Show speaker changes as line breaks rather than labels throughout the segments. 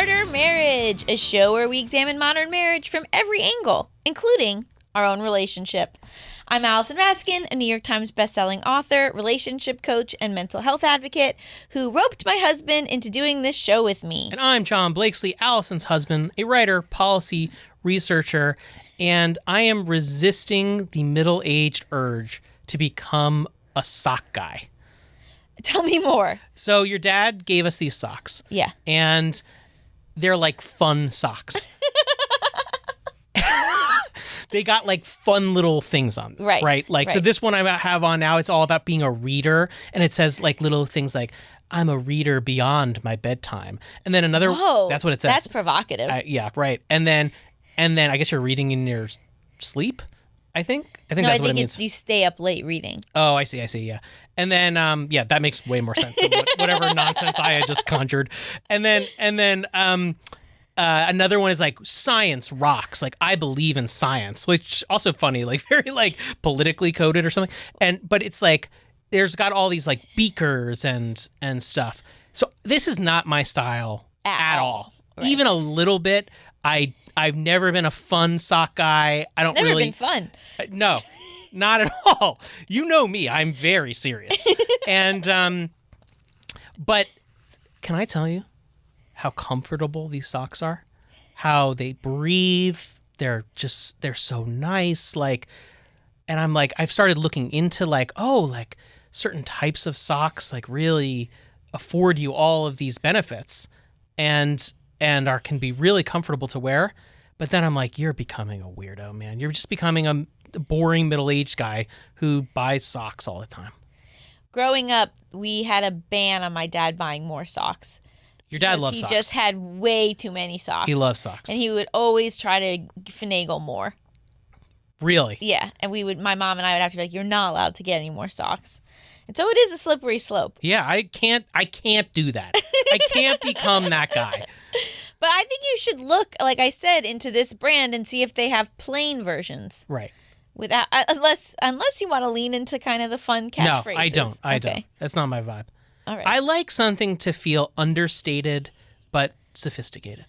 Smarter Marriage, a show where we examine modern marriage from every angle, including our own relationship. I'm Allison Raskin, a New York Times bestselling author, relationship coach, and mental health advocate who roped my husband into doing this show with me.
And I'm John Blakesley, Allison's husband, a writer, policy researcher, and I am resisting the middle-aged urge to become a sock guy.
Tell me more.
So your dad gave us these socks.
Yeah.
And they're like fun socks. They got like fun little things on them. Right. Like,
right.
So this one I have on now, it's all about being a reader. And it says like little things like, I'm a reader beyond my bedtime. And then another,
Whoa,
that's what it says.
That's provocative.
Yeah, right. And then I guess you're reading in your sleep, I think. I think
no,
that's
I
what it
think
means.
it's you stay up late reading.
Oh, I see, yeah. And then, that makes way more sense than whatever nonsense I had just conjured. And then, another one is like science rocks. Like I believe in science, which also funny, like very like politically coded or something. But it's like there's got all these like beakers and stuff. So this is not my style at all. Right. Even a little bit. I've never been a fun sock guy. I don't
never
really
been fun.
No, not at all. You know me. I'm very serious. And but can I tell you how comfortable these socks are? How they breathe. They're so nice. Like, and I'm like, I've started looking into like, like certain types of socks like really afford you all of these benefits and can be really comfortable to wear. But then I'm like, you're becoming a weirdo, man. You're just becoming a boring middle-aged guy who buys socks all the time.
Growing up, we had a ban on my dad buying more socks.
Your dad loves socks.
He just had way too many socks.
He loves socks.
And he would always try to finagle more.
Really?
Yeah. And my mom and I would have to be like, you're not allowed to get any more socks. And so it is a slippery slope.
Yeah, I can't do that. I can't become that guy.
But I think you should look, like I said, into this brand and see if they have plain versions.
Right.
Without unless you want to lean into kind of the fun catchphrases.
No, I don't. That's not my vibe.
All right.
I like something to feel understated but sophisticated.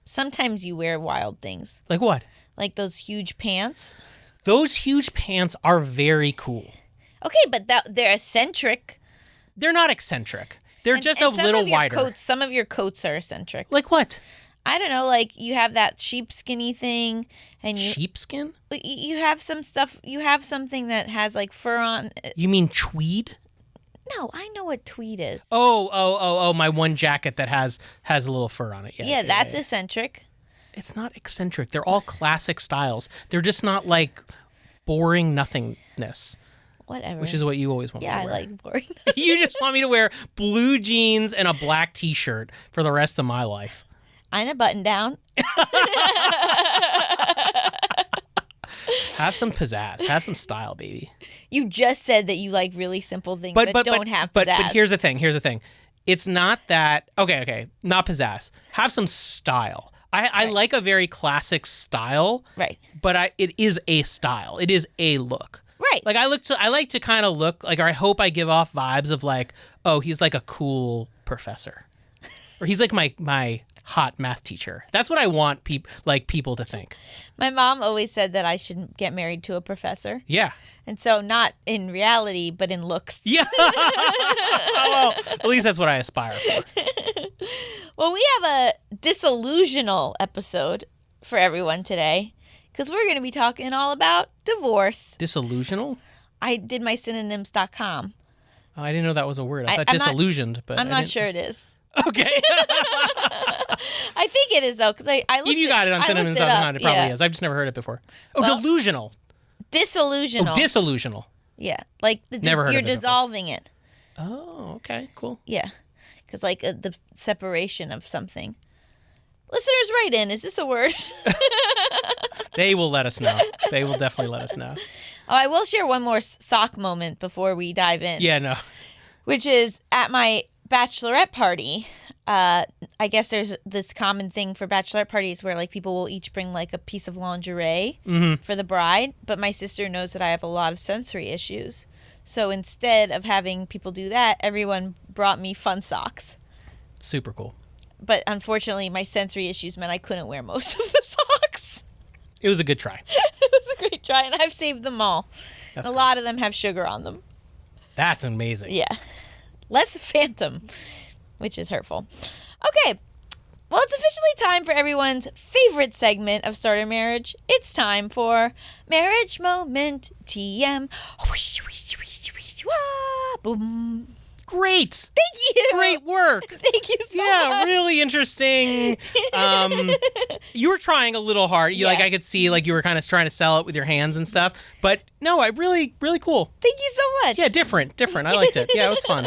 Sometimes you wear wild things.
Like what?
Like those huge pants.
Those huge pants are very cool.
Okay, but they're eccentric.
They're not eccentric. They're just a little wider.
Some of your coats are eccentric.
Like what?
I don't know, like you have that sheepskinny thing, and
sheepskin?
You have some stuff. You have something that has like fur on.
You mean tweed?
No, I know what tweed is.
Oh! My one jacket that has a little fur on it.
Yeah, that's eccentric.
It's not eccentric. They're all classic styles. They're just not like boring nothingness.
Whatever.
Which is what you always want me to wear.
Yeah, I like boring.
You just want me to wear blue jeans and a black t-shirt for the rest of my life.
And a button down.
Have some pizzazz. Have some style, baby.
You just said that you like really simple things that don't have pizzazz.
But here's the thing. It's not that... Okay. Not pizzazz. Have some style. I like a very classic style.
Right.
But it is a style. It is a look.
Right.
Like I like to kind of look like, or I hope I give off vibes of like, oh, he's like a cool professor, or he's like my hot math teacher. That's what I want people to think.
My mom always said that I should get married to a professor.
Yeah.
And so not in reality, but in looks.
Yeah. Well, at least that's what I aspire for.
Well, we have a disillusional episode for everyone today. Because we're going to be talking all about divorce.
Disillusional?
I did my synonyms.com.
Oh, I didn't know that was a word. I thought disillusioned, but
I'm not sure it is.
Okay.
I think it is, though, because I looked
If you got it on synonyms.com, it probably is. I've just never heard it before. Oh, well, delusional.
Disillusional.
Oh, disillusional.
Yeah. Like
never heard
you're
of it
dissolving it.
Oh, okay. Cool.
Yeah. Because like the separation of something. Listeners, write in. Is this a word?
They will let us know. They will definitely let us know.
Oh, I will share one more sock moment before we dive in.
Yeah, no.
Which is at my bachelorette party. I guess there's this common thing for bachelorette parties where like people will each bring like a piece of lingerie for the bride. But my sister knows that I have a lot of sensory issues. So instead of having people do that, everyone brought me fun socks.
Super cool.
but unfortunately my sensory issues meant I couldn't wear most of the socks.
It was a good try.
It was a great try, and I've saved them all.
That's
a
great.
lot of them have sugar on them.
That's amazing.
Yeah. Less Phantom, which is hurtful. Okay. Well, it's officially time for everyone's favorite segment of Starter Marriage. It's time for Marriage Moment TM. Boom.
Great.
Thank you.
Great work.
Thank you so
Yeah,
much.
really interesting. You were trying a little hard. Like I could see like you were kind of trying to sell it with your hands and stuff. But no, I really cool.
Thank you so much.
Yeah, different. I liked it. Yeah, it was fun.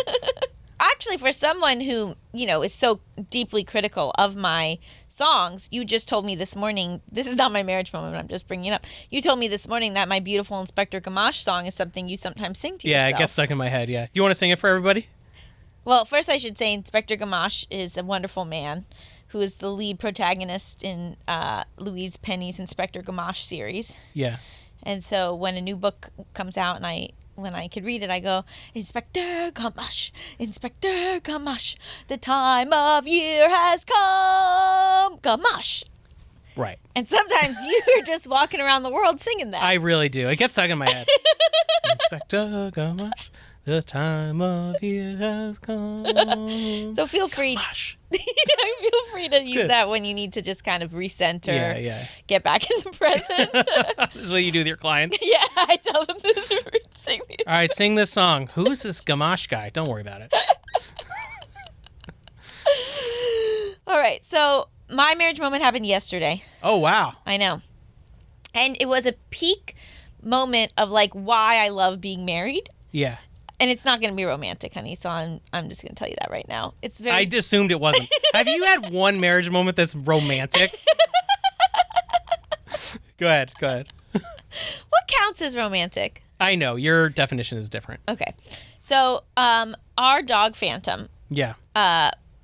Actually, for someone who, is so deeply critical of my songs, you just told me this morning, this is not my marriage moment, I'm just bringing it up. You told me this morning that my beautiful Inspector Gamache song is something you sometimes sing to yourself.
Yeah, it gets stuck in my head, yeah. Do you want to sing it for everybody?
Well, first I should say Inspector Gamache is a wonderful man who is the lead protagonist in Louise Penny's Inspector Gamache series.
Yeah.
And so when a new book comes out and when I could read it, I go, Inspector Gamache, Inspector Gamache, the time of year has come, Gamache.
Right.
And sometimes you're just walking around the world singing that.
I really do. It gets stuck in my head. Inspector Gamache, the time of year has come.
So feel free.
Gamache.
Feel free to use
good.
that when you need to just kind of recenter,
Yeah.
get back in the present.
This is what you do with your clients.
Yeah, I tell them to sing these.
All right, sing this song. Who is this Gamache guy? Don't worry about it.
All right, so my marriage moment happened yesterday.
Oh, wow.
I know. And it was a peak moment of like why I love being married.
Yeah.
And it's not going to be romantic, honey. So I'm just going to tell you that right now. It's very.
I assumed it wasn't. Have you had one marriage moment that's romantic? Go ahead.
What counts as romantic?
I know. Your definition is different.
Okay. So our dog Phantom
Yeah.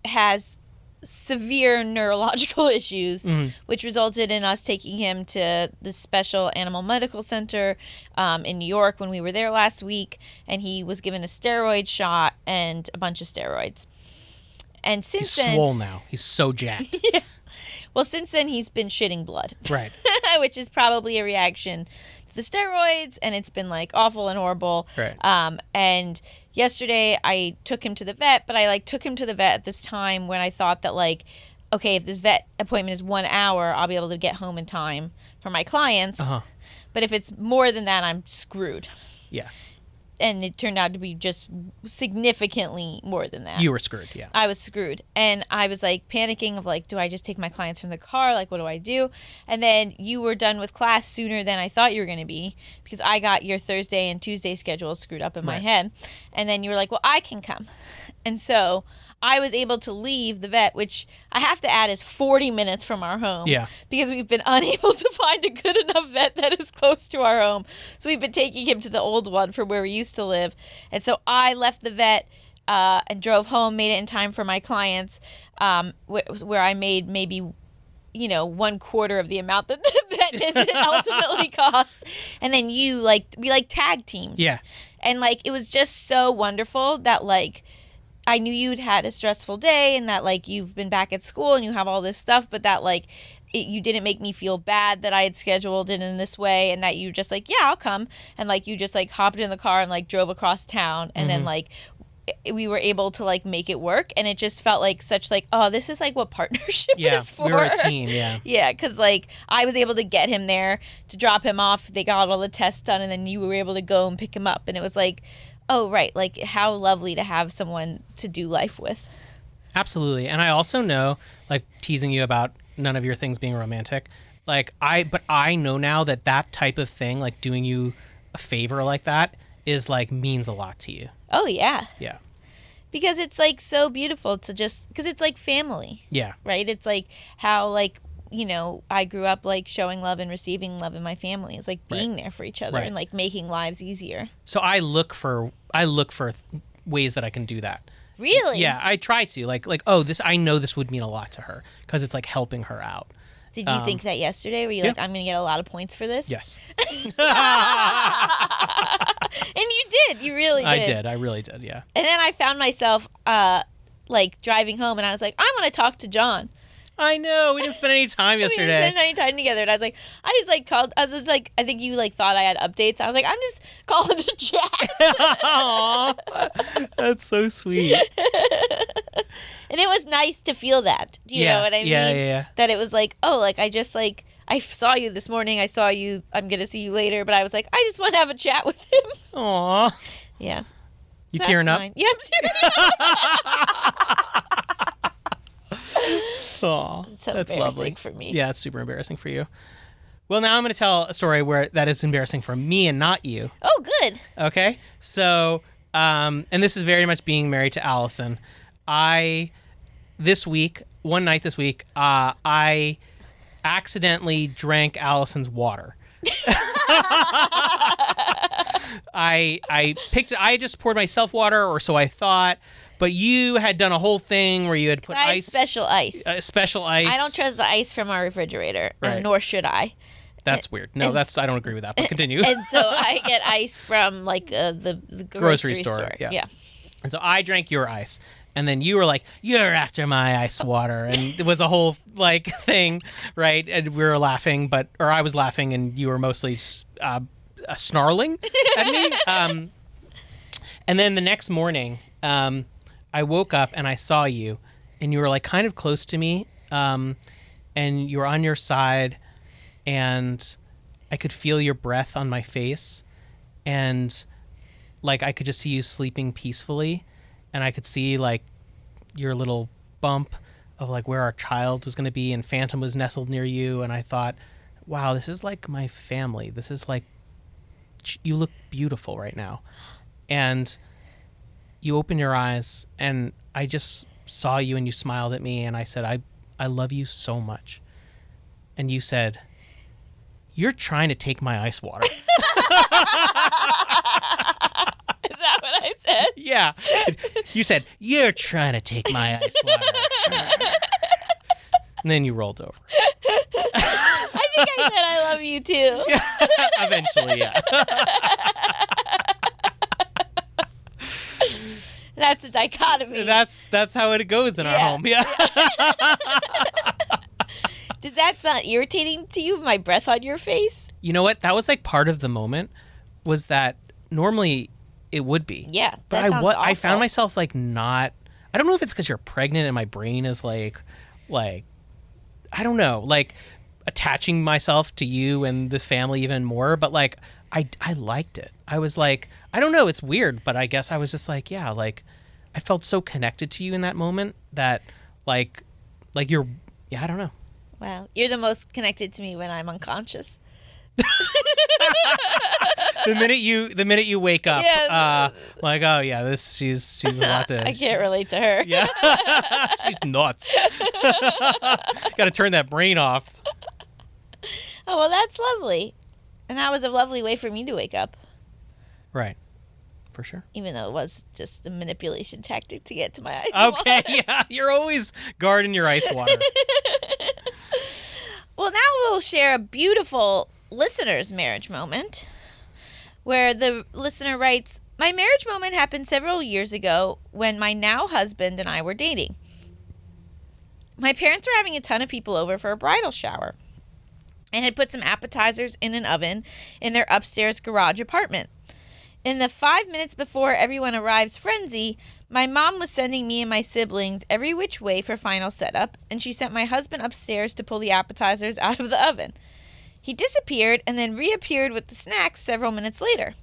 has severe neurological issues, which resulted in us taking him to the Special Animal Medical Center in New York when we were there last week, and he was given a steroid shot and a bunch of steroids. And since
He's
then,
swole now. He's so jacked.
yeah. Well, since then he's been shitting blood,
Right.
which is probably a reaction to the steroids, and it's been like awful and horrible.
Right.
And yesterday I took him to the vet, but I took him to the vet at this time when I thought that okay, if this vet appointment is 1 hour, I'll be able to get home in time for my clients.
Uh-huh.
But if it's more than that, I'm screwed.
Yeah.
And it turned out to be just significantly more than that.
You were screwed, yeah.
I was screwed. And I was panicking of do I just take my clients from the car? What do I do? And then you were done with class sooner than I thought you were going to be, because I got your Thursday and Tuesday schedule screwed up in my head. And then you were like, well, I can come. And so I was able to leave the vet, which I have to add is 40 minutes from our home.
Yeah.
Because we've been unable to find a good enough vet that is close to our home. So we've been taking him to the old one for where we used to live. And so I left the vet and drove home, made it in time for my clients, where I made maybe 1/4 of the amount that the vet visit ultimately costs. And then we tag teamed.
Yeah.
And it was just so wonderful that I knew you'd had a stressful day and that you've been back at school and you have all this stuff, but that you didn't make me feel bad that I had scheduled it in this way, and that you just yeah, I'll come, and you just hopped in the car and drove across town, and then we were able to make it work, and it just felt such oh, this is what partnership is for.
We were a team. Yeah.
Yeah, because I was able to get him there to drop him off. They got all the tests done, and then you were able to go and pick him up, and it was oh, right. How lovely to have someone to do life with.
Absolutely. And I also know, teasing you about none of your things being romantic, but I know now that type of thing, doing you a favor like that, is means a lot to you.
Oh, yeah.
Yeah.
Because it's so beautiful to just, because it's family.
Yeah.
Right? It's how I grew up showing love and receiving love in my family. It's being there for each other and making lives easier.
So I look for ways that I can do that.
Really?
Yeah, I try to oh, I know this would mean a lot to her because it's helping her out.
Did you think that yesterday? Were you I'm going to get a lot of points for this?
Yes.
And you did. You really did.
I really did. Yeah.
And then I found myself like driving home, and I was like, I want to talk to John.
I know. We didn't spend any time
We
yesterday.
didn't spend any time together, and I was like, called. I was just like, I think you like thought I had updates. I was like, I'm just calling to chat.
Aw, that's so sweet.
And it was nice to feel that. Do you know what I mean?
Yeah.
That it was like, oh, like I just like I saw you this morning. I saw you. I'm gonna see you later. But I was like, I just want to have a chat with him.
Aw.
Yeah.
You
So
tearing
that's
up?
mine. Yeah, I'm tearing up.
Aw,
So
that's
embarrassing
lovely
for me.
Yeah, it's super embarrassing for you. Well, now I'm going to tell a story where that is embarrassing for me and not you.
Oh, good.
Okay? So, and this is very much being married to Allison. One night this week, I accidentally drank Allison's water. I just poured myself water, or so I thought, but you had done a whole thing where you had put
I have
ice.
special ice.
Special ice.
I don't trust the ice from our refrigerator,
Right.
and nor should I.
That's weird. No,
and-
I don't agree with that, but continue.
And so I get ice from like the grocery store.
Yeah. And so I drank your ice. And then you were like, you're after my ice water. And it was a whole like thing, right? And we were laughing, or I was laughing and you were mostly snarling at me. And then the next morning, I woke up and I saw you and you were like kind of close to me. And you were on your side and I could feel your breath on my face. And like I could just see you sleeping peacefully. And I could see like your little bump of like where our child was going to be, and Phantom was nestled near you. And I thought, wow, this is like my family. This is like, you look beautiful right now. And you opened your eyes and I just saw you and you smiled at me and I said, I love you so much. And you said, you're trying to take my ice water.
Is that what I said?
Yeah. You said, you're trying to take my ice water. And then you rolled over.
I think I said I love you too.
Eventually, yeah.
That's a dichotomy.
That's how it goes in our
Yeah.
home. Yeah.
Did that sound irritating to you, my breath on your face?
You know what? That was like part of the moment, was that normally it would be.
Yeah,
But
that sounds awful.
I found myself like not, I don't know if it's because you're pregnant and my brain is like I don't know, like attaching myself to you and the family even more, but like I liked it. I was like, I don't know, it's weird, but I guess I was just like, yeah, like I felt so connected to you in that moment that like you're, yeah, I don't know.
Wow, you're the most connected to me when I'm unconscious.
The minute you wake up,
Yeah.
like, oh yeah, she's about to.
I can't relate to her.
Yeah, she's nuts. Got to turn that brain off.
Oh, well, that's lovely. And that was a lovely way for me to wake up,
Right, for sure.
even though it was just a manipulation tactic to get to my ice
Okay,
water.
yeah, you're always guarding your ice water.
Well, now we'll share a beautiful listener's marriage moment where the listener writes, my marriage moment happened several years ago when my now husband and I were dating. My parents were having a ton of people over for a bridal shower and had put some appetizers in an oven in their upstairs garage apartment. In the 5 minutes before everyone arrives frenzy, my mom was sending me and my siblings every which way for final setup, and she sent my husband upstairs to pull the appetizers out of the oven. He disappeared and then reappeared with the snacks several minutes later.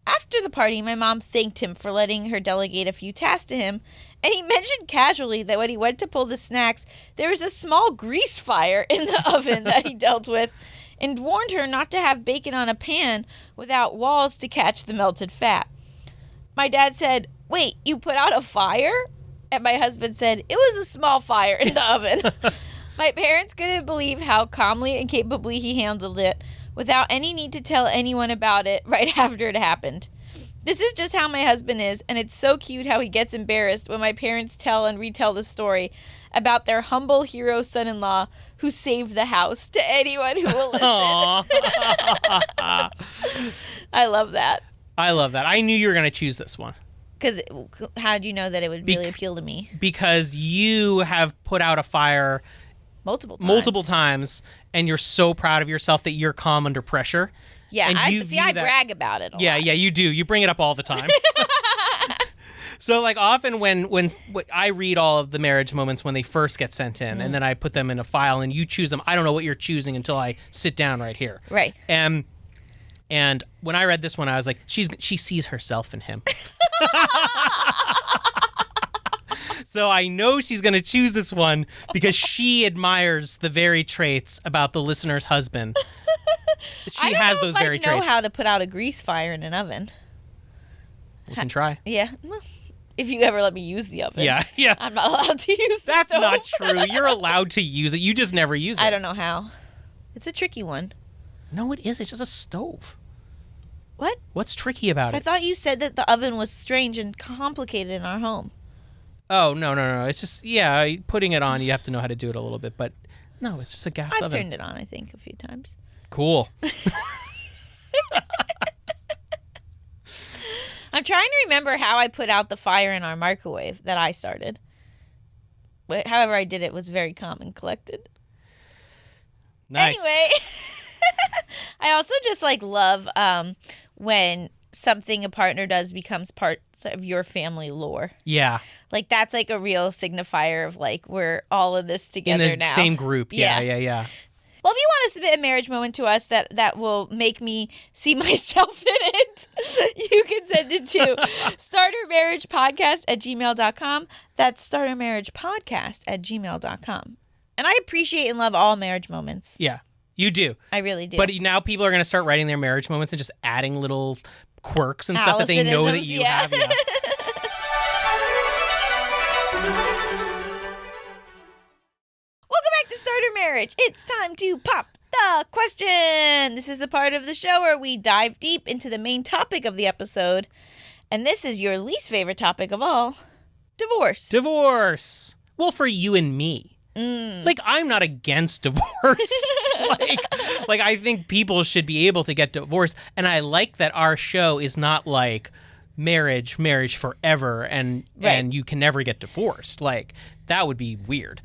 After the party, my mom thanked him for letting her delegate a few tasks to him, and he mentioned casually that when he went to pull the snacks, there was a small grease fire in the oven that he dealt with, and warned her not to have bacon on a pan without walls to catch the melted fat. My dad said, "Wait, you put out a fire?" And my husband said, "It was a small fire in the oven." My parents couldn't believe how calmly and capably he handled it without any need to tell anyone about it right after it happened. This is just how my husband is, and it's so cute how he gets embarrassed when my parents tell and retell the story about their humble hero son-in-law who saved the house to anyone who will listen. I love that.
I love that. I knew you were going to choose this one.
Because how do you know that it would really appeal to me?
Because you have put out a fire
Multiple times.
and you're so proud of yourself that you're calm under pressure.
Yeah,
and
I brag about it a lot.
Yeah, you do. You bring it up all the time. So, like, often when I read all of the marriage moments when they first get sent in, and then I put them in a file, and you choose them. I don't know what you're choosing until I sit down right here.
Right.
And when I read this one, I was like, she sees herself in him. So I know she's going to choose this one because she admires the very traits about the listener's husband. She has those very traits.
I don't know how to put out a grease fire in an oven.
We can try.
Yeah. If you ever let me use the oven.
Yeah.
I'm not allowed to use the
That's
stove.
not true. You're allowed to use it. You just never use it.
I don't know how. It's a tricky one.
No, it is. It's just a stove.
What?
What's tricky about it?
I thought you said that the oven was strange and complicated in our home.
Oh, no. It's just, putting it on, you have to know how to do it a little bit. But no, it's just a gas oven.
I've turned it on, I think, a few times.
Cool.
I'm trying to remember how I put out the fire in our microwave that I started. However I did it was very calm and collected.
Nice.
Anyway, I also just love when something a partner does becomes part of your family lore.
Yeah.
Like that's like a real signifier of we're all in this together
in the
now.
Same group. Yeah.
Well, if you want to submit a marriage moment to us that will make me see myself in it, you can send it to startermarriagepodcast@gmail.com. That's startermarriagepodcast@gmail.com. And I appreciate and love all marriage moments.
Yeah, you do.
I really do.
But now people are going to start writing their marriage moments and just adding little quirks and stuff that they know that you have. Yeah.
Starter marriage. It's time to pop the question. This is the part of the show where we dive deep into the main topic of the episode. And this is your least favorite topic of all, divorce.
Divorce. Well, for you and me. I'm not against divorce. I think people should be able to get divorced. And I like that our show is not like marriage forever and you can never get divorced. That would be weird.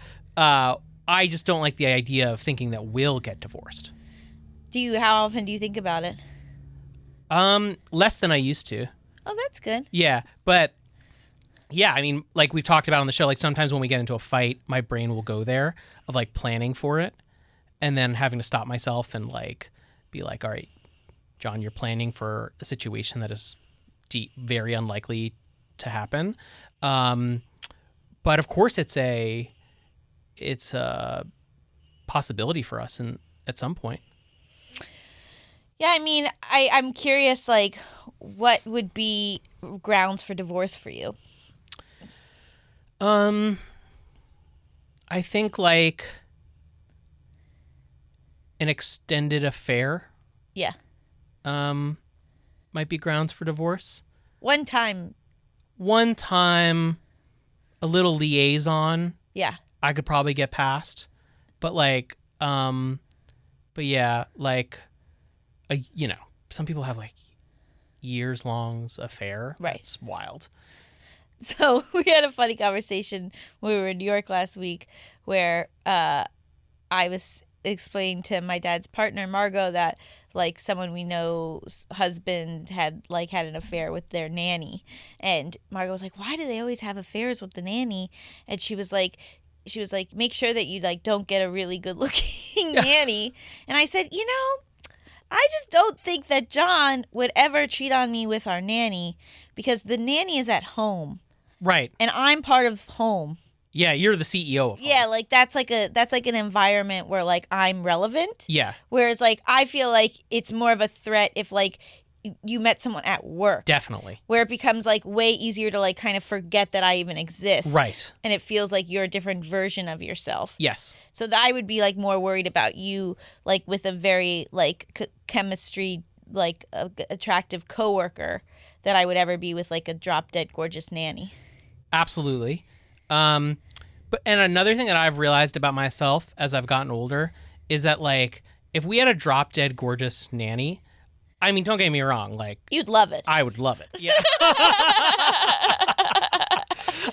I just don't like the idea of thinking that we'll get divorced.
How often do you think about it?
Less than I used to.
Oh, that's good.
Yeah, but yeah, I mean, we've talked about on the show, sometimes when we get into a fight, my brain will go there of planning for it and then having to stop myself and be like, all right, John, you're planning for a situation that is very unlikely to happen. But of course it's a possibility for us at some point.
Yeah, I mean, I'm curious, what would be grounds for divorce for you?
I think an extended affair.
Yeah.
Might be grounds for divorce.
One time,
a little liaison.
Yeah.
I could probably get past, but some people have years long affair.
Right.
It's wild.
So we had a funny conversation when we were in New York last week where I was explaining to my dad's partner, Margot, that someone we know's husband had had an affair with their nanny. And Margot was like, why do they always have affairs with the nanny? And she was like, make sure that you don't get a really good looking nanny. And I said, I just don't think that John would ever cheat on me with our nanny because the nanny is at home.
Right.
And I'm part of home.
Yeah, you're the CEO of home.
Yeah, that's an environment where I'm relevant.
Yeah.
Whereas I feel it's more of a threat if you met someone at work.
Definitely.
Where it becomes way easier to kind of forget that I even exist.
Right.
And it feels like you're a different version of yourself.
Yes.
So that I would be more worried about you with a very chemistry attractive coworker than I would ever be with a drop dead gorgeous nanny.
Absolutely. And another thing that I've realized about myself as I've gotten older is that if we had a drop dead gorgeous nanny, I mean, don't get me wrong. Like,
You'd love it.
I would love it. Yeah.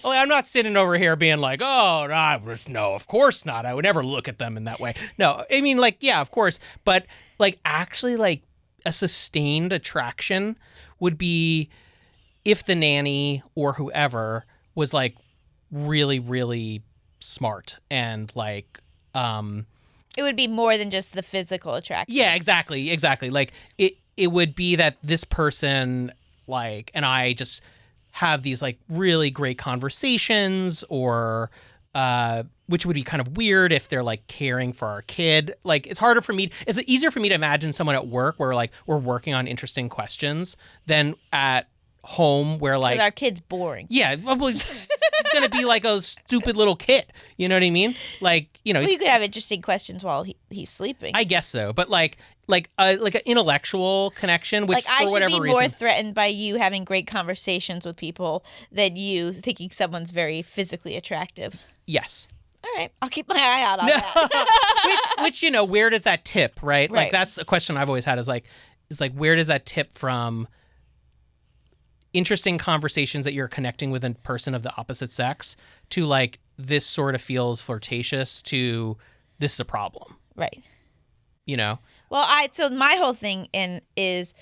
Well, I'm not sitting over here being like, oh, no, of course not. I would never look at them in that way. No, I mean, like, yeah, of course. But, like, actually, like, a sustained attraction would be if the nanny or whoever was, like, really, really smart and, like,
it would be more than just the physical attraction.
Yeah, exactly. Like, it would be that this person, like, and I just have these, like, really great conversations, or which would be kind of weird if they're, like, caring for our kid. Like, it's easier for me to imagine someone at work where, like, we're working on interesting questions than at home where, like,
our kid's boring.
Yeah, well, it's going to be like a stupid little kid. You know what I mean? Like, you know,
well, you could have interesting questions while he's sleeping.
I guess so, but like an intellectual connection, which,
like,
for whatever
reason, I should be
reason,
more threatened by you having great conversations with people than you thinking someone's very physically attractive.
Yes.
All right, I'll keep my eye out on that.
which you know, where does that tip, right? Like,
Right.
that's a question I've always had is where does that tip from interesting conversations that you're connecting with a person of the opposite sex to, like, this sort of feels flirtatious to this is a problem,
Right.
you know?
Well, so my whole thing is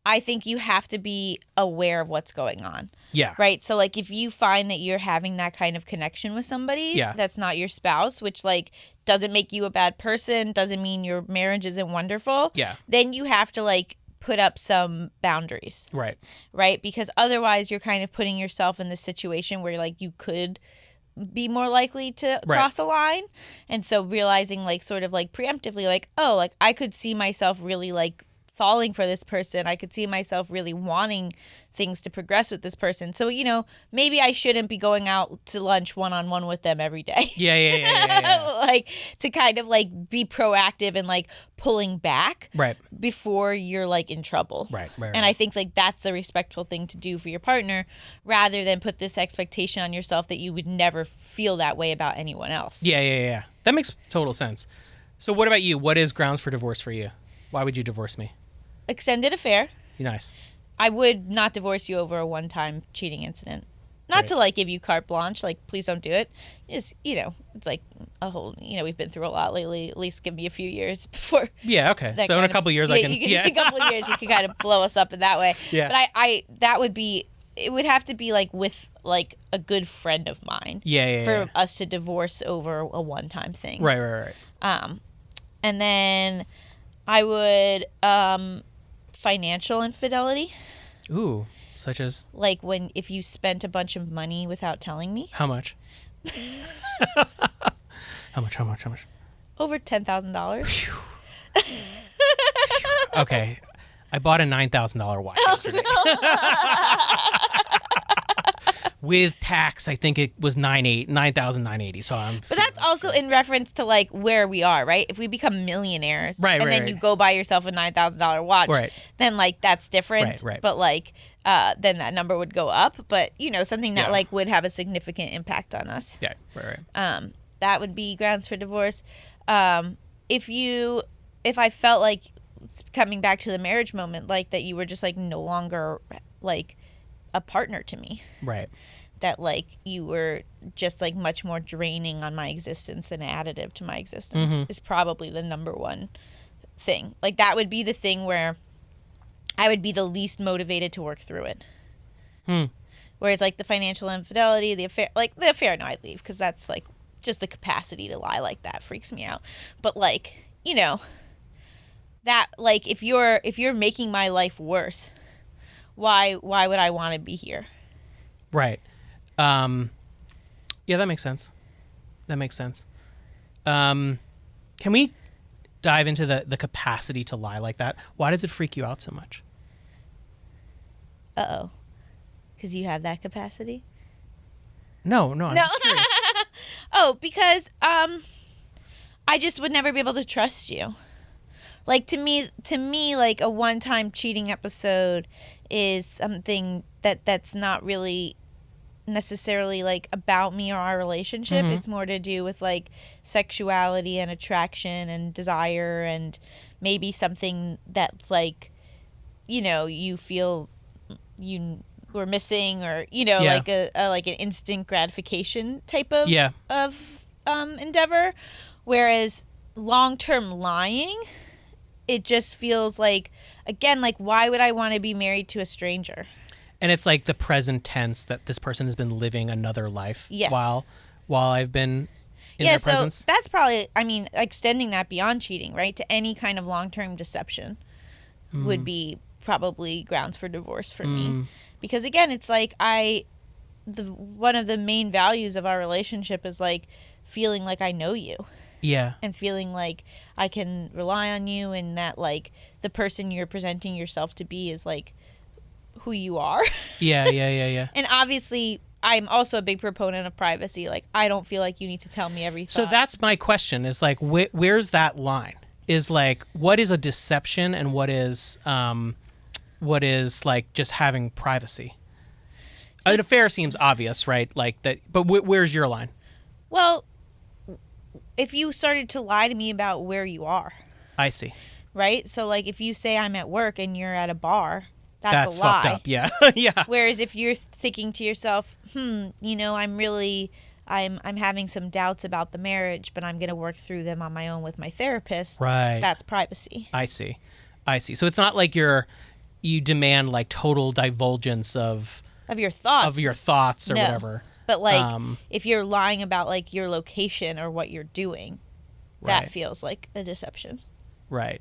I think you have to be aware of what's going on.
Yeah.
Right. So, like, if you find that you're having that kind of connection with somebody that's not your spouse, which, like, doesn't make you a bad person, doesn't mean your marriage isn't wonderful.
Yeah.
Then you have to, like, put up some boundaries.
Right.
Right. Because otherwise you're kind of putting yourself in this situation where, like, you could be more likely to cross a line. And so realizing, like, sort of, like, preemptively, like, oh, like, I could see myself really, like, falling for this person. I could see myself really wanting things to progress with this person. So, you know, maybe I shouldn't be going out to lunch one-on-one with them every day.
Yeah.
Like, to kind of, like, be proactive and, like, pulling back before you're, like, in trouble.
Right.
And I think, like, that's the respectful thing to do for your partner, rather than put this expectation on yourself that you would never feel that way about anyone else.
Yeah. That makes total sense. So what about you? What is grounds for divorce for you? Why would you divorce me?
Extended affair.
Nice.
I would not divorce you over a one-time cheating incident. Not to, like, give you carte blanche, like, please don't do it. Just, you know, it's like a whole, you know, we've been through a lot lately. At least give me a few years before.
Yeah, okay. So in a couple of years, I can.
In a couple of years, you can kind of blow us up in that way.
Yeah.
But that would be, it would have to be, like, with, like, a good friend of mine. For us to divorce over a one-time thing.
Right.
And then I would, financial infidelity.
Ooh, such as?
Like, if you spent a bunch of money without telling me.
How much? How much?
Over $10,000.
Okay. I bought a $9,000 watch yesterday. With tax, I think it was $9,980. So
But that's also in reference to, like, where we are, right? If we become millionaires, then you go buy yourself a $9,000 watch, then, like, that's different.
Right.
But, like, then that number would go up. But, you know, something that like would have a significant impact on us.
Yeah. Right.
That would be grounds for divorce. If I felt like, coming back to the marriage moment, like, that you were just, like, no longer, like, a partner to me.
Right.
That, like, you were just, like, much more draining on my existence than additive to my existence is probably the number one thing. Like, that would be the thing where I would be the least motivated to work through it. Whereas, like, the financial infidelity, the affair, no, I'd leave, because that's, like, just the capacity to lie like that freaks me out. But, like, you know, that, like, if you're making my life worse, why would I want to be here?
Right. Yeah, that makes sense. Can we dive into the capacity to lie like that? Why does it freak you out so much?
Uh-oh. Because you have that capacity?
No, I'm just curious.
Oh, because I just would never be able to trust you. Like, to me, like, a one-time cheating episode is something that's not really necessarily, like, about me or our relationship. It's more to do with, like, sexuality and attraction and desire, and maybe something that's, like, you feel you were missing, or like like an instant gratification type of endeavor, whereas long-term lying, it just feels like, again, like, why would I want to be married to a stranger?
And it's like the present tense that this person has been living another life while I've been in their presence.
So that's probably, extending that beyond cheating, right, to any kind of long-term deception would be probably grounds for divorce for me. Because, again, it's like one of the main values of our relationship is, like, feeling like I know you.
Yeah.
And feeling like I can rely on you, and that, like, the person you're presenting yourself to be is, like, who you are. Yeah. And obviously, I'm also a big proponent of privacy. Like, I don't feel like you need to tell me everything.
So that's my question, is, like, where's that line? Is, like, what is a deception and what is like just having privacy? An affair seems obvious, right? Like that, but where's your line?
Well, if you started to lie to me about where you are.
I see.
Right? So, like, if you say I'm at work and you're at a bar, that's a lie.
Fucked up, yeah. Yeah.
Whereas if you're thinking to yourself, I'm having some doubts about the marriage, but I'm going to work through them on my own with my therapist.
Right.
That's privacy.
I see. So it's not like you demand, like, total divulgence of
your thoughts
or whatever.
But, like, if you're lying about, like, your location or what you're doing, that feels like a deception.
Right.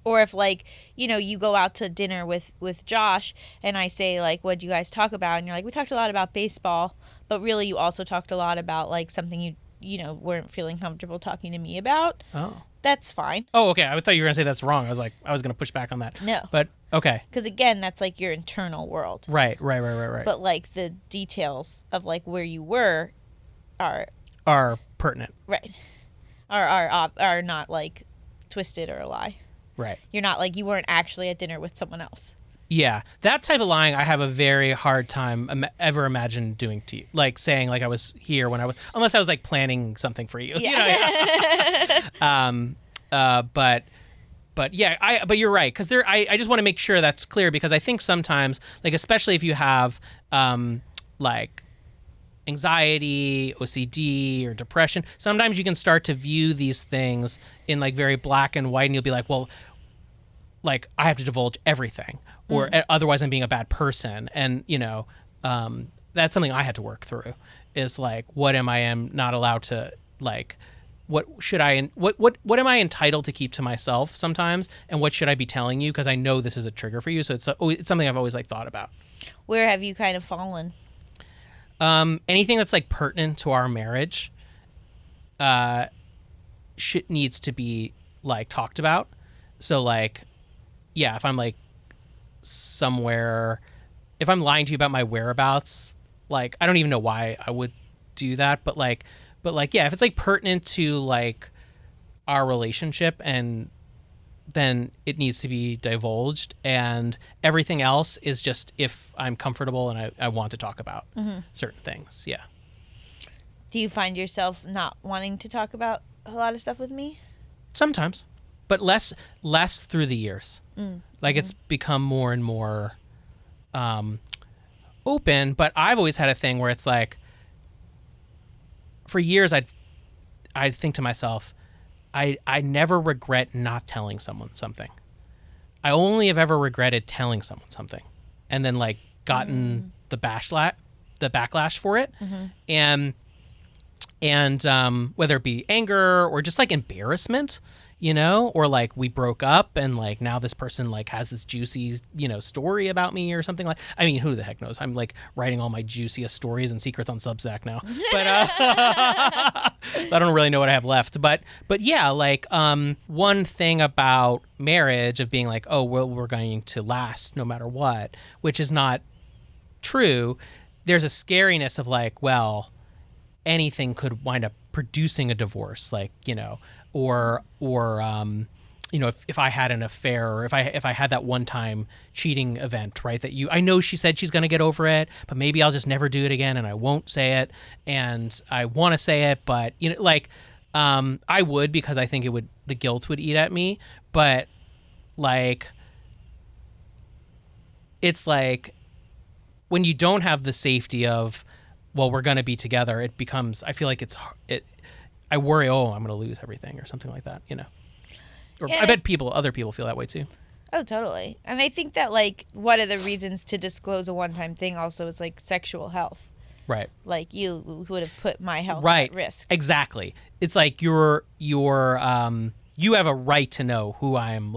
Or if, like, you go out to dinner with Josh and I say, like, what'd you guys talk about? And you're like, we talked a lot about baseball, but really you also talked a lot about, like, something you weren't feeling comfortable talking to me about.
Oh.
That's fine.
Oh, okay. I thought you were going to say that's wrong. I was going to push back on that.
No.
But, okay.
Because, again, that's, like, your internal world.
Right.
But, like, the details of, like, where you were are
pertinent.
Right. Are not, like, twisted or a lie.
Right.
You're not, like, you weren't actually at dinner with someone else.
Yeah. That type of lying I have a very hard time ever imagine doing to you. Like, saying, like, I was here when unless I was, like, planning something for you.
Yeah.
But yeah, but you're right, because I just want to make sure that's clear, because I think sometimes, like, especially if you have like anxiety, OCD, or depression, sometimes you can start to view these things in, like, very black and white, and you'll be like, well, like, I have to divulge everything, or otherwise I'm being a bad person. And that's something I had to work through, is, like, what am I not allowed to, like, what am I entitled to keep to myself sometimes, and what should I be telling you, because I know this is a trigger for you. So it's something I've always, like, thought about.
Where have you kind of fallen?
Anything that's, like, pertinent to our marriage needs to be, like, talked about. So, like, yeah, if I'm, like, somewhere, if I'm lying to you about my whereabouts, like, I don't even know why I would do that, but yeah, if it's, like, pertinent to, like, our relationship, and then it needs to be divulged, and everything else is just if I'm comfortable and I want to talk about certain things. Yeah.
Do you find yourself not wanting to talk about a lot of stuff with me?
Sometimes, but less through the years. Like, it's become more and more open, but I've always had a thing where it's like, for years I'd think to myself, I never regret not telling someone something. I only have ever regretted telling someone something, and then, like, gotten the backlash for it. And whether it be anger or just, like, embarrassment, or, like, we broke up and, like, now this person, like, has this juicy, story about me or something. Like, I mean, who the heck knows? I'm, like, writing all my juiciest stories and secrets on Substack now, but I don't really know what I have left. But yeah, like, one thing about marriage of being like, oh, well, we're going to last no matter what, which is not true. There's a scariness of, like, well, anything could wind up producing a divorce, like, or if I had an affair, or if I had that one time cheating event, right, that I know she said she's going to get over it, but maybe I'll just never do it again, and I won't say it, and I want to say it, but I would, because I think the guilt would eat at me, but, like, it's like when you don't have the safety of, well, we're going to be together, it becomes, I feel like I worry, I'm going to lose everything or something like that, Or
Yeah,
I bet other people feel that way too.
Oh, totally. And I think that, like, one of the reasons to disclose a one-time thing also is, like, sexual health.
Right.
Like, you would have put my health
Right.
at risk.
Exactly. It's like you have a right to know who I am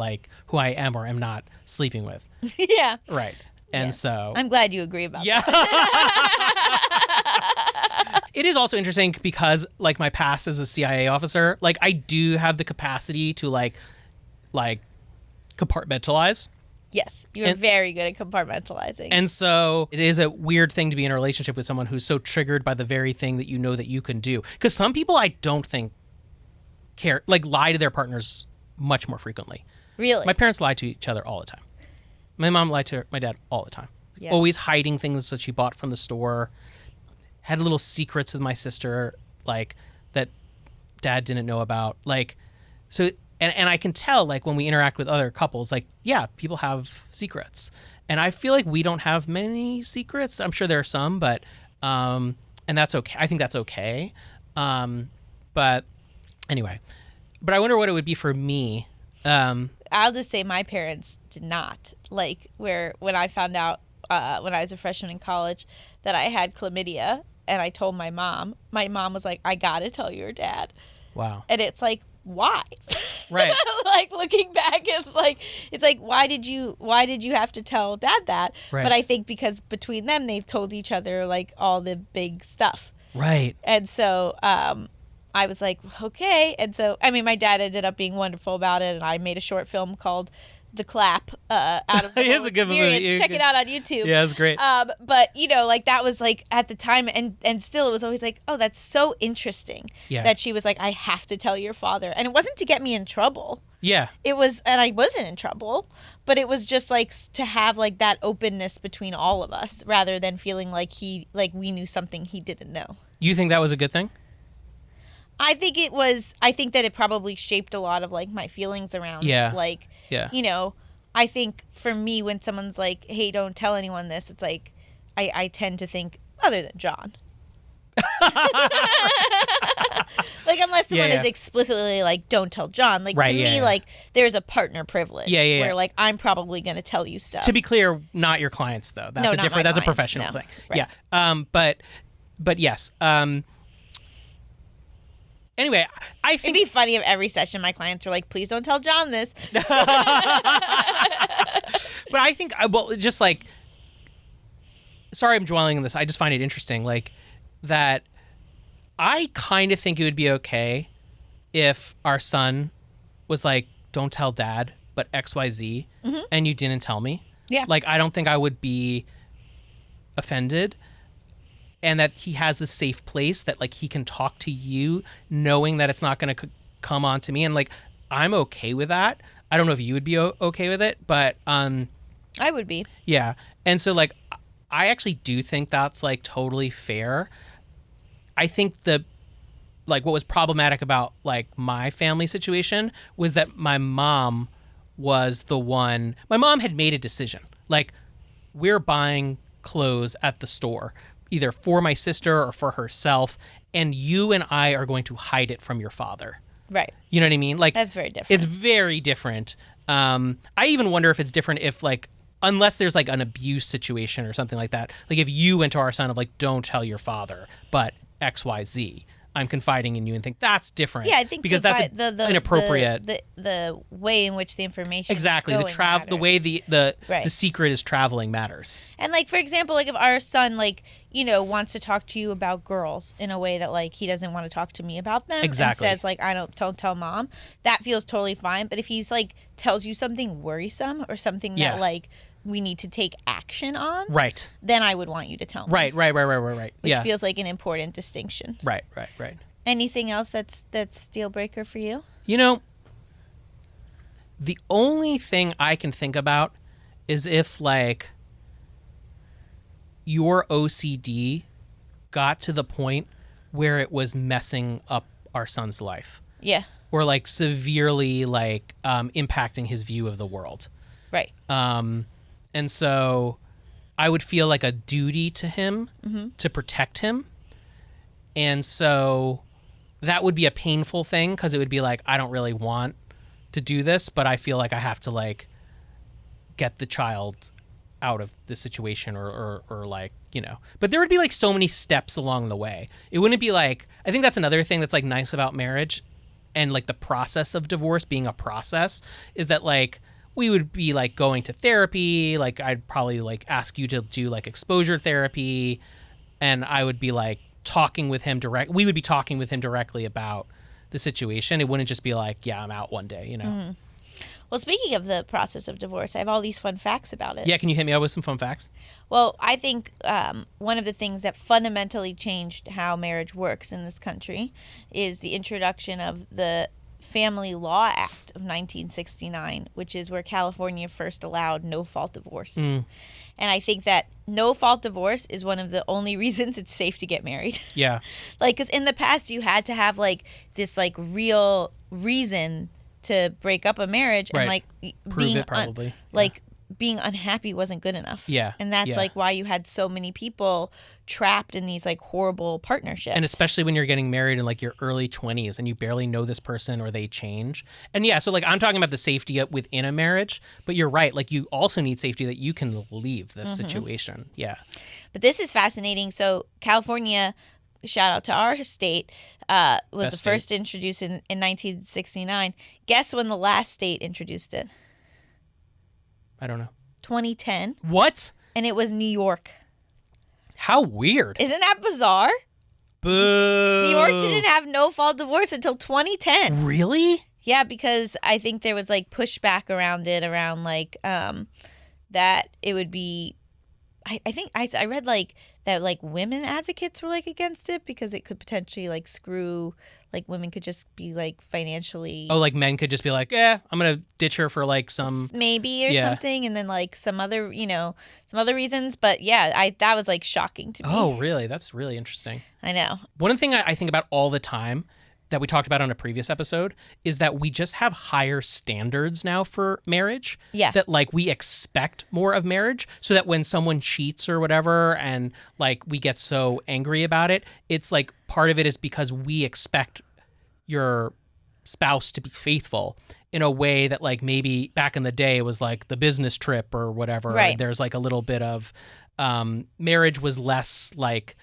or am not sleeping with.
Yeah.
Right. And so
I'm glad you agree about that.
It is also interesting because, like, my past as a CIA officer, like, I do have the capacity to like compartmentalize.
Yes, you're very good at compartmentalizing.
And so it is a weird thing to be in a relationship with someone who's so triggered by the very thing that you know that you can do. Because some people I don't think lie to their partners much more frequently.
Really?
My parents lie to each other all the time. My mom lied to my dad all the time.
Yeah.
Always hiding things that she bought from the store. Had little secrets with my sister, like, that dad didn't know about. Like, so, and I can tell, like, when we interact with other couples, like, yeah, people have secrets. And I feel like we don't have many secrets. I'm sure there are some, but, and that's okay. I think that's okay. But anyway, but I wonder what it would be for me.
I'll just say my parents did not. Like, when I found out when I was a freshman in college that I had chlamydia and I told my mom was like, I gotta tell your dad.
Wow.
And it's like, why?
Right.
Like, looking back, it's like why did you have to tell dad that?
Right.
But I think because between them they've told each other, like, all the big stuff.
Right.
And so I was like, okay. And so, I mean, my dad ended up being wonderful about it, and I made a short film called The Clap out of the
It is
whole
a good
experience.
movie.
Check it out on YouTube.
Yeah, it's great.
But, like, that was, like, at the time, and still it was always like, oh, that's so interesting that she was like, I have to tell your father. And it wasn't to get me in trouble.
Yeah.
It was, and I wasn't in trouble, but it was just, like, to have, like, that openness between all of us rather than feeling like we knew something he didn't know.
You think that was a good thing?
I think that it probably shaped a lot of, like, my feelings around, like, I think for me, when someone's like, hey, don't tell anyone this, it's like, I tend to think, other than John. Like, unless someone is explicitly like, don't tell John. Like, to me, like, there's a partner privilege where, like, I'm probably going to tell you stuff.
To be clear, not your clients, though. That's that's a professional thing. Right. Yeah. But yes. Anyway, I think
it'd be funny if every session my clients were like, please don't tell John this.
But I think, just like, sorry I'm dwelling on this. I just find it interesting, like, that I kind of think it would be okay if our son was like, don't tell dad, but XYZ, and you didn't tell me.
Yeah.
Like, I don't think I would be offended. And that he has this safe place that, like, he can talk to you knowing that it's not going to come on to me. And, like, I'm okay with that. I don't know if you would be okay with it, but
I would be.
Yeah. And so, like, I actually do think that's, like, totally fair. I think what was problematic about, like, my family situation was that my mom had made a decision. Like, we're buying clothes at the store, either for my sister or for herself, and you and I are going to hide it from your father.
Right.
You know what I mean? Like,
that's very different.
It's very different. I even wonder if it's different if, like, unless there's, like, an abuse situation or something like that. Like, if you went to our son of, like, don't tell your father, but XYZ, I'm confiding in you, and think that's different.
Yeah, I think
because that's inappropriate.
The way in which the information
exactly
is going
the way the secret is traveling matters.
And, like, for example, like, if our son, like, wants to talk to you about girls in a way that, like, he doesn't want to talk to me about them,
exactly,
and says, like, don't tell mom, that feels totally fine. But if he's like tells you something worrisome or something that like we need to take action on,
right,
then I would want you to tell me.
Right.
Which feels like an important distinction.
Right.
Anything else that's deal breaker for you?
The only thing I can think about is if, like, your OCD got to the point where it was messing up our son's life.
Yeah.
Or, like, severely, like, impacting his view of the world.
Right.
And so I would feel like a duty to him to protect him. And so that would be a painful thing because it would be like, I don't really want to do this, but I feel like I have to like get the child out of the situation or like, you know, but there would be like so many steps along the way. It wouldn't be like, I think that's another thing that's like nice about marriage and like the process of divorce being a process is that like we would be like going to therapy. Like I'd probably like ask you to do like exposure therapy and I would be like talking with him we would be talking with him directly about the situation. It wouldn't just be like, yeah, I'm out one day, you know?
Mm-hmm. Well, speaking of the process of divorce, I have all these fun facts about it.
Yeah, can you hit me up with some fun facts?
Well, I think one of the things that fundamentally changed how marriage works in this country is the introduction of the Family Law Act of 1969, which is where California first allowed no-fault divorce. And I think that no-fault divorce is one of the only reasons it's safe to get married.
Yeah.
Like, because in the past you had to have like this like real reason to break up a marriage and like
prove it probably.
Like being unhappy wasn't good enough.
Yeah.
And that's like why you had so many people trapped in these like horrible partnerships.
And especially when you're getting married in like your early 20s and you barely know this person or they change. And yeah, so like I'm talking about the safety within a marriage, but you're right. Like you also need safety that you can leave this situation. Yeah.
But this is fascinating. So California, shout out to our state, was
Best
the first to introduce in 1969. Guess when the last state introduced it?
I don't know.
2010.
What?
And it was New York.
How weird.
Isn't that bizarre?
Boo.
New York didn't have no-fault divorce until 2010.
Really?
Yeah, because I think there was like pushback around it, around like that it would be. I think I read like that like women advocates were like against it because it could potentially like screw, like women could just be like financially.
Oh, like men could just be like, I'm gonna ditch her for like some
maybe or something, and then like some other reasons. But yeah, that was like shocking to me.
Oh, really? That's really interesting.
I know.
One thing I think about all the time that we talked about on a previous episode is that we just have higher standards now for marriage.
Yeah.
That like we expect more of marriage so that when someone cheats or whatever and like we get so angry about it, it's like part of it is because we expect your spouse to be faithful in a way that like maybe back in the day was like the business trip or whatever.
Right.
There's like a little bit of marriage was less like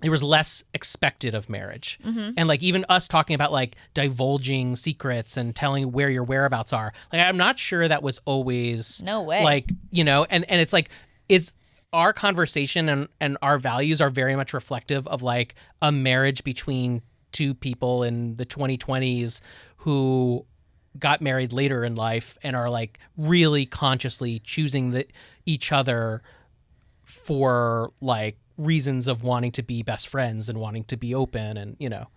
there was less expected of marriage. And like even us talking about like divulging secrets and telling where your whereabouts are, like I'm not sure that was always
No way.
like, you know, and it's like it's our conversation and our values are very much reflective of like a marriage between two people in the 2020s who got married later in life and are like really consciously choosing each other for like reasons of wanting to be best friends and wanting to be open and, you know.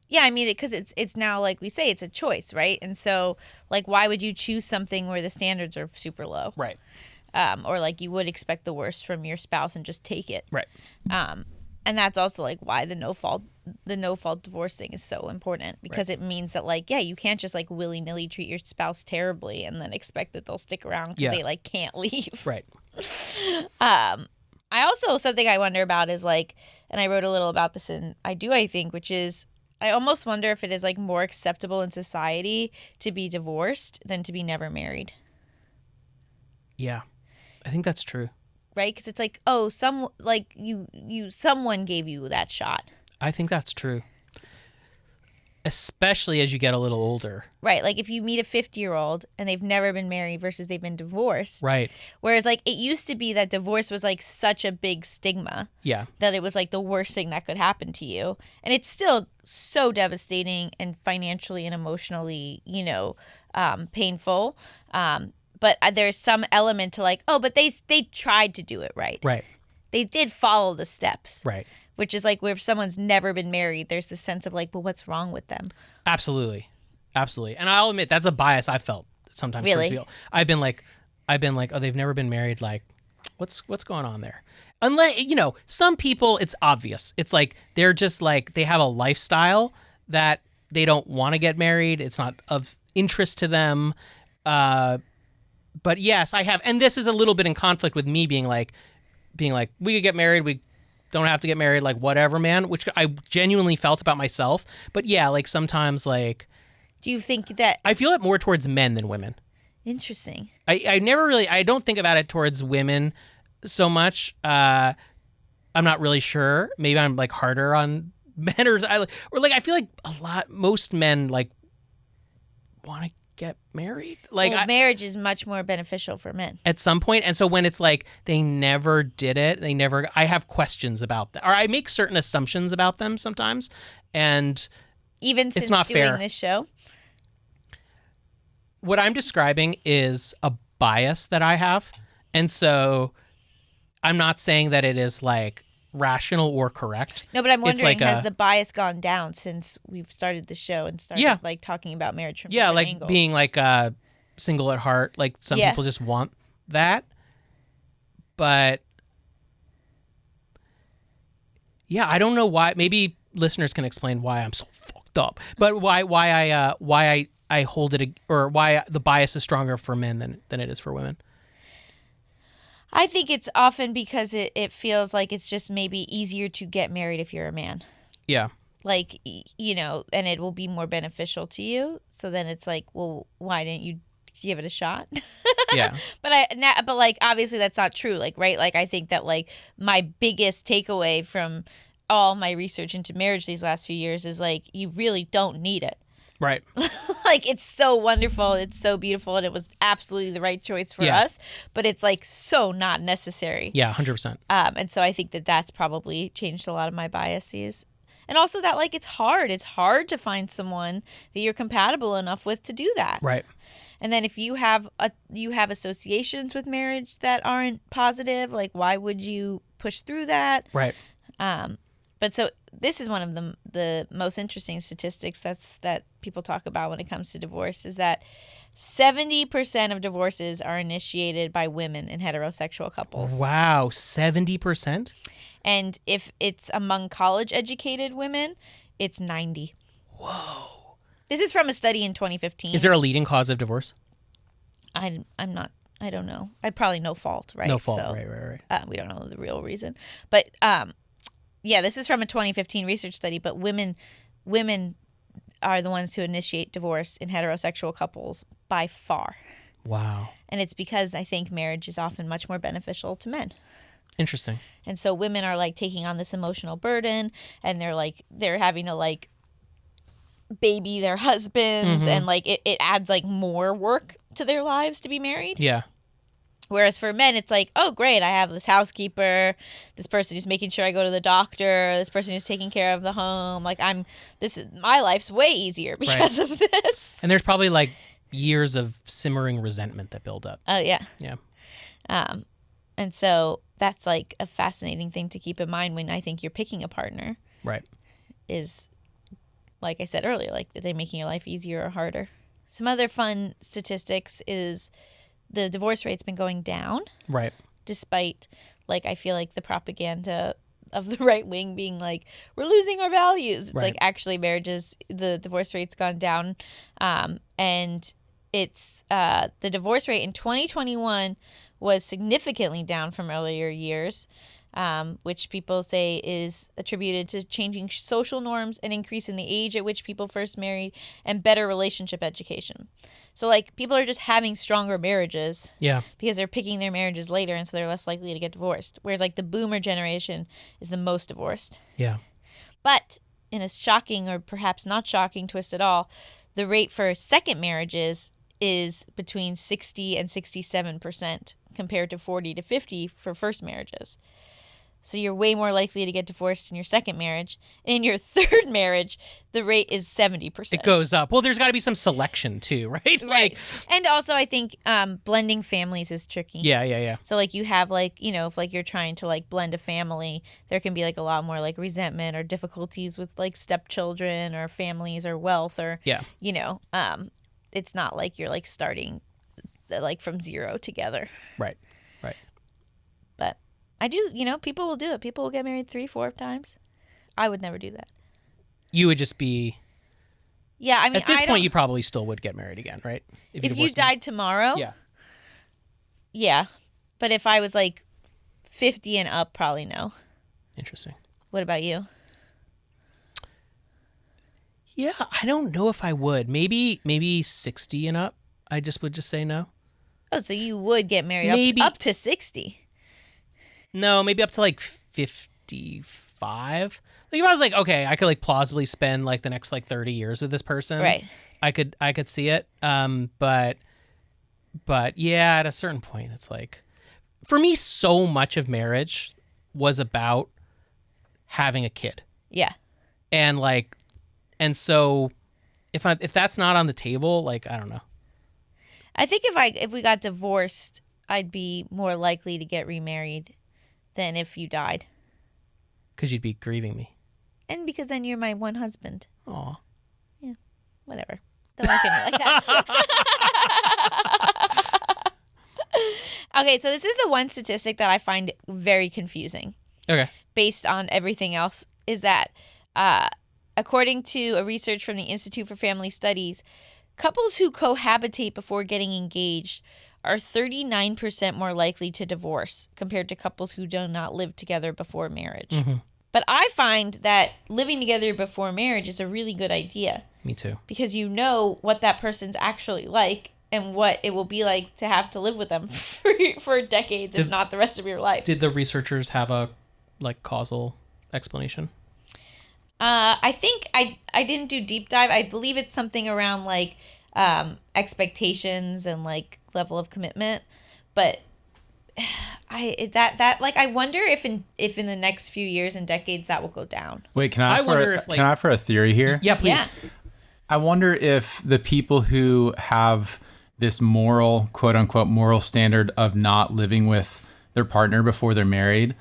Yeah, I mean, because it's now, like we say, it's a choice, right? And so, like, why would you choose something where the standards are super low?
Right.
Or, like, you would expect the worst from your spouse and just take it.
Right.
And that's also, like, why the no-fault divorce thing is so important. Because it means that, like, yeah, you can't just, like, willy-nilly treat your spouse terribly and then expect that they'll stick around because they, like, can't leave.
Right.
I also, something I wonder about is, like, and I wrote a little about this in I think, which is, I almost wonder if it is like more acceptable in society to be divorced than to be never married.
Yeah, I think that's true.
Right? Because it's like, oh, someone gave you that shot.
I think that's true. Especially as you get a little older.
Right. Like if you meet a 50-year-old and they've never been married versus they've been divorced.
Right.
Whereas like it used to be that divorce was like such a big stigma.
Yeah.
That it was like the worst thing that could happen to you. And it's still so devastating and financially and emotionally, you know, painful. But there's some element to like, oh, but they tried to do it right.
Right.
They did follow the steps.
Right.
Which is like where if someone's never been married, there's this sense of like, well, what's wrong with them?
Absolutely. Absolutely. And I'll admit that's a bias I felt sometimes.
Really?
I've been like, oh, they've never been married. Like, what's going on there? Unless, you know, some people, it's obvious. It's like, they're just like, they have a lifestyle that they don't want to get married. It's not of interest to them. But yes, I have, and this is a little bit in conflict with me being like, we could get married, we don't have to get married, like whatever, man, which I genuinely felt about myself. But yeah, like sometimes, like,
Do you think that...
I feel it more towards men than women.
Interesting.
I never really, I don't think about it towards women so much. I'm not really sure. Maybe I'm like harder on men, or like I feel like most men like want to get married. Like
marriage is much more beneficial for men
at some point. And so when it's like they never did it, I have questions about that, or I make certain assumptions about them sometimes. And
even since
it's not
doing
fair.
This show.
What I'm describing is a bias that I have. And so I'm not saying that it is like rational or correct.
No, but I'm wondering,
like
has the bias gone down since we've started the show and started like talking about marriage from different
like
angles?
being like single at heart. Like some people just want that. But yeah, I don't know why. Maybe listeners can explain why I'm so fucked up. But why I hold it, or why the bias is stronger for men than it is for women.
I think it's often because it feels like it's just maybe easier to get married if you're a man.
Yeah.
Like, and it will be more beneficial to you. So then it's like, well, why didn't you give it a shot?
Yeah.
But like, obviously that's not true. Like, right. Like, I think that like my biggest takeaway from all my research into marriage these last few years is like, you really don't need it.
Right.
Like, it's so wonderful. It's so beautiful. And it was absolutely the right choice for us. But it's like so not necessary.
Yeah, 100%.
And so I think that that's probably changed a lot of my biases. And also that like it's hard. It's hard to find someone that you're compatible enough with to do that.
Right.
And then if you have associations with marriage that aren't positive, like why would you push through that?
Right.
But so this is one of the most interesting statistics that people talk about when it comes to divorce is that 70% of divorces are initiated by women in heterosexual couples.
Wow, 70%?
And if it's among college-educated women, it's 90.
Whoa.
This is from a study in 2015.
Is there a leading cause of divorce?
I don't know. Probably no fault, right?
No fault,
so,
right.
We don't know the real reason. But yeah, this is from a 2015 research study, but women are the ones who initiate divorce in heterosexual couples by far.
Wow.
And it's because I think marriage is often much more beneficial to men.
Interesting.
And so women are like taking on this emotional burden, and they're having to like baby their husbands, and like it adds like more work to their lives to be married.
Yeah.
Whereas for men, it's like, oh, great, I have this housekeeper, this person who's making sure I go to the doctor, this person who's taking care of the home. Like my life's way easier because of this.
And there's probably like years of simmering resentment that build up.
Oh, yeah.
Yeah.
And so that's like a fascinating thing to keep in mind when I think you're picking a partner.
Right.
Is, like I said earlier, like, are they making your life easier or harder? Some other fun statistics is the divorce rate's been going down.
Right.
Despite, like, I feel like the propaganda of the right wing being like, we're losing our values. It's like, actually, the divorce rate's gone down. And it's the divorce rate in 2021 was significantly down from earlier years, which people say is attributed to changing social norms, and increase in the age at which people first married, and better relationship education. So, like, people are just having stronger marriages because they're picking their marriages later, and so they're less likely to get divorced. Whereas, like, the boomer generation is the most divorced.
Yeah.
But in a shocking, or perhaps not shocking twist at all, the rate for second marriages is between 60 and 67% compared to 40 to 50 for first marriages. So you're way more likely to get divorced in your second marriage. And in your third marriage, the rate is 70%.
It goes up. Well, there's got to be some selection too, right?
Right. And also, I think blending families is tricky.
Yeah.
So, like, you have, like, you know, if, like, you're trying to, like, blend a family, there can be, like, a lot more, like, resentment or difficulties with, like, stepchildren or families or wealth or, you know, it's not like you're, like, starting, like, from zero together.
Right.
But I do, you know, people will do it. People will get married 3-4 times. I would never do that.
You would just be...
Yeah, I mean,
at this point, you probably still would get married again, right?
If you died tomorrow?
Yeah.
Yeah. But if I was like 50 and up, probably no.
Interesting.
What about you?
Yeah, I don't know if I would. Maybe 60 and up. I would just say no.
Oh, so you would get married
Maybe
up to 60.
No, maybe up to like 55. Like if I was like, okay, I could like plausibly spend like the next like 30 years with this person.
Right.
I could see it. But yeah, at a certain point it's like, for me, so much of marriage was about having a kid.
Yeah.
And so if that's not on the table, like, I don't know.
I think if we got divorced, I'd be more likely to get remarried than if you died.
Because you'd be grieving me.
And because then you're my one husband.
Aw.
Yeah. Whatever. Don't look at me like that. Okay, so this is the one statistic that I find very confusing.
Okay.
Based on everything else, is that according to a research from the Institute for Family Studies, couples who cohabitate before getting engaged are 39% more likely to divorce compared to couples who do not live together before marriage.
Mm-hmm.
But I find that living together before marriage is a really good idea.
Me too.
Because you know what that person's actually like and what it will be like to have to live with them for decades, if not the rest of your life.
Did the researchers have a causal explanation?
I think I didn't do deep dive. I believe it's something around like expectations and like level of commitment, but I wonder if in the next few years and decades that will go down.
Wait, can I offer a theory here?
Yeah, please.
Yeah.
I wonder if the people who have this moral, quote unquote, moral standard of not living with their partner before they're married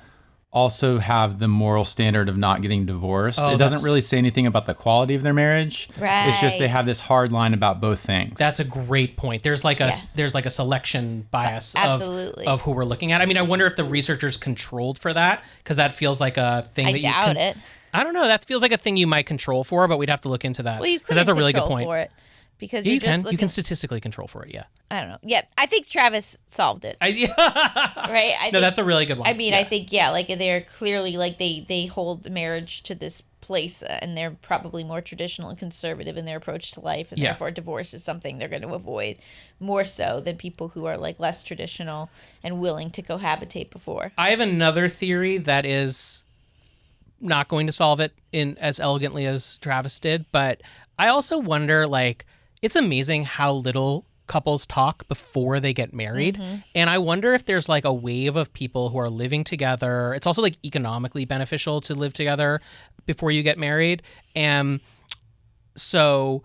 also have the moral standard of not getting divorced. It doesn't really say anything about the quality of their marriage.
Right.
It's just they have this hard line about both things.
That's a great point. There's like a selection bias of who we're looking at. I mean, I wonder if the researchers controlled for that, because that feels like a thing that you
doubt it.
I don't know. That feels like a thing you might control for, but we'd have to look into that.
Well, you could
that's a really good point.
For it because
Yeah,
you can.
You can statistically control for it. Yeah.
I don't know. Yeah, I think Travis solved it. Right?
That's a really good one.
I mean, I think like they're clearly like they hold marriage to this place, and they're probably more traditional and conservative in their approach to life, and therefore divorce is something they're going to avoid more so than people who are like less traditional and willing to cohabitate before.
I have another theory that is not going to solve it in as elegantly as Travis did, but I also wonder, like, it's amazing how little couples talk before they get married. Mm-hmm. And I wonder if there's like a wave of people who are living together. It's also like economically beneficial to live together before you get married. And so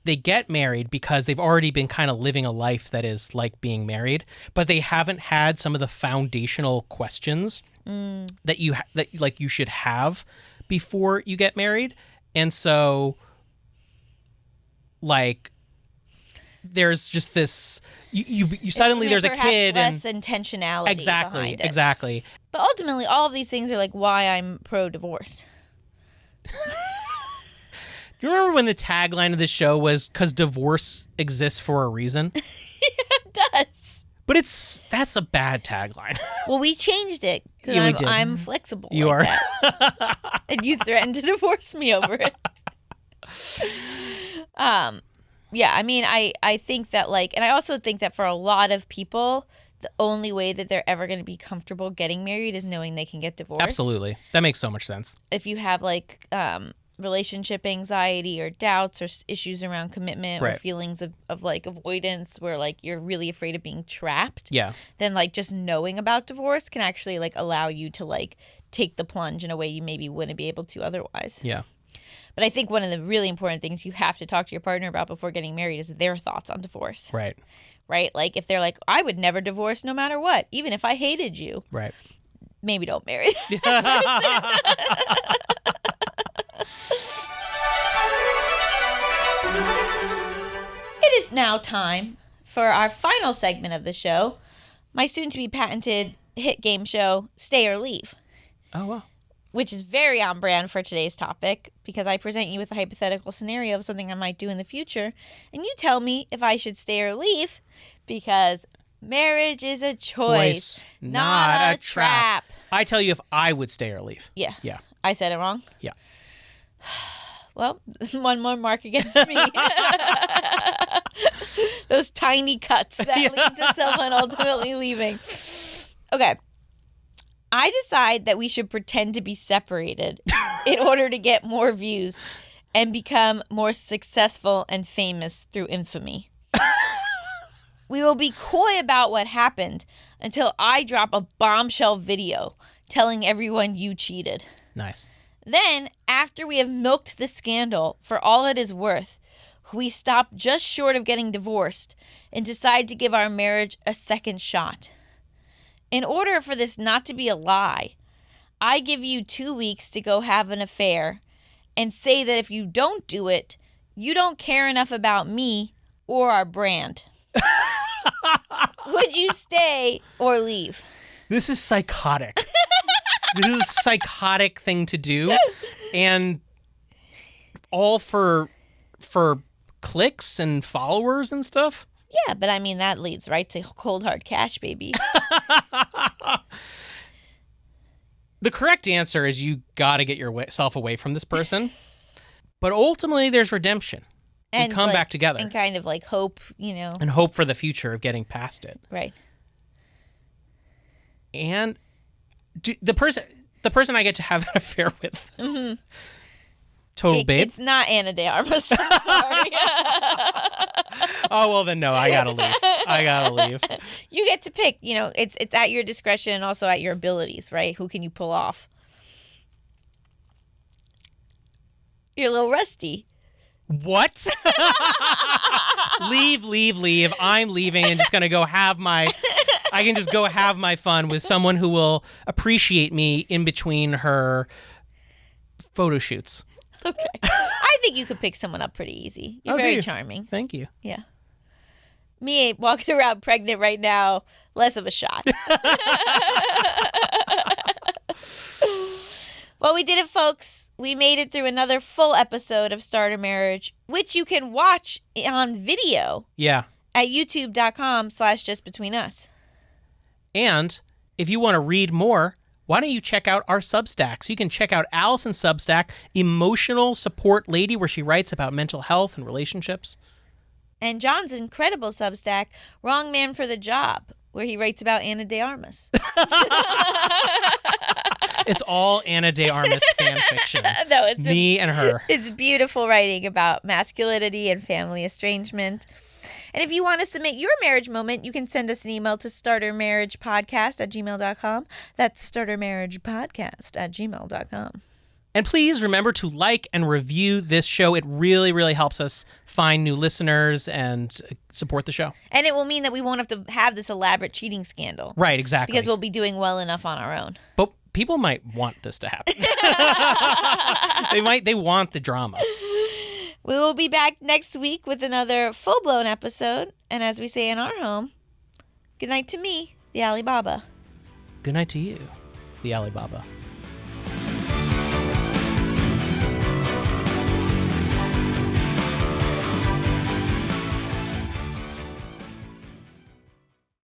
they get married because they've already been kind of living a life that is like being married, but they haven't had some of the foundational questions that you should have before you get married. And so like there's just this you suddenly there's a kid
less intentionality behind it.
Exactly.
But ultimately all of these things are like why I'm pro divorce.
Do you remember when the tagline of the show was "'Cause divorce exists for a reason"?
Yeah, it does.
But that's a bad tagline.
Well, we changed it because I'm flexible.
You
like
are.
That. And you threatened to divorce me over it. Yeah, I mean, I think that and I also think that for a lot of people, the only way that they're ever going to be comfortable getting married is knowing they can get divorced.
Absolutely. That makes so much sense.
If you have relationship anxiety or doubts or issues around commitment or feelings of avoidance where you're really afraid of being trapped, then just knowing about divorce can actually allow you to take the plunge in a way you maybe wouldn't be able to otherwise.
Yeah.
But I think one of the really important things you have to talk to your partner about before getting married is their thoughts on divorce.
Right.
Right? If they're like, I would never divorce no matter what, even if I hated you.
Right.
Maybe don't marry that person. It is now time for our final segment of the show, my soon-to-be patented hit game show, Stay or Leave.
Oh, wow.
Which is very on brand for today's topic because I present you with a hypothetical scenario of something I might do in the future, and you tell me if I should stay or leave because Marriage is a choice,
not a trap.
trap.
I tell you if I would stay or leave.
Yeah.
Yeah.
I said it wrong?
Yeah.
Well, one more mark against me. Those tiny cuts that lead to someone ultimately leaving. Okay. I decide that we should pretend to be separated in order to get more views and become more successful and famous through infamy. We will be coy about what happened until I drop a bombshell video telling everyone you cheated.
Nice.
Then, after we have milked the scandal for all it is worth, we stop just short of getting divorced and decide to give our marriage a second shot. In order for this not to be a lie, I give you 2 weeks to go have an affair and say that if you don't do it, you don't care enough about me or our brand. Would you stay or leave?
This is psychotic. This is a psychotic thing to do, and all for clicks and followers and stuff.
Yeah, but I mean, that leads right to cold hard cash, baby.
The correct answer is you got to get yourself away from this person, but ultimately there's redemption. And come back together.
And kind of like hope,
And hope for the future of getting past it.
Right.
And the person I get to have an affair with. Mm-hmm. Total babe.
It's not Ana de Armas. I'm sorry.
Oh, well then no, I gotta leave.
You get to pick, it's at your discretion and also at your abilities, right? Who can you pull off? You're a little rusty.
What? Leave. I'm leaving and just gonna go have my fun with someone who will appreciate me in between her photo shoots.
Okay. I think you could pick someone up pretty easy. You're very charming.
Thank you.
Yeah. Me walking around pregnant right now, less of a shot. Well, we did it, folks. We made it through another full episode of Starter Marriage, which you can watch on video.
Yeah.
At youtube.com/justbetweenus.
And if you want to read more, why don't you check out our Substacks? You can check out Allison's Substack, Emotional Support Lady, where she writes about mental health and relationships.
And John's incredible Substack, Wrong Man for the Job, where he writes about Ana de Armas.
It's all Ana de Armas fan fiction.
No, it's
me and her.
It's beautiful writing about masculinity and family estrangement. And if you want to submit your marriage moment, you can send us an email to startermarriagepodcast@gmail.com. That's startermarriagepodcast@gmail.com.
And please remember to like and review this show. It really, really helps us find new listeners and support the show.
And it will mean that we won't have to have this elaborate cheating scandal.
Right, exactly.
Because we'll be doing well enough on our own.
But people might want this to happen. They want the drama.
We will be back next week with another full-blown episode. And as we say in our home, good night to me, the Alibaba.
Good night to you, the Alibaba.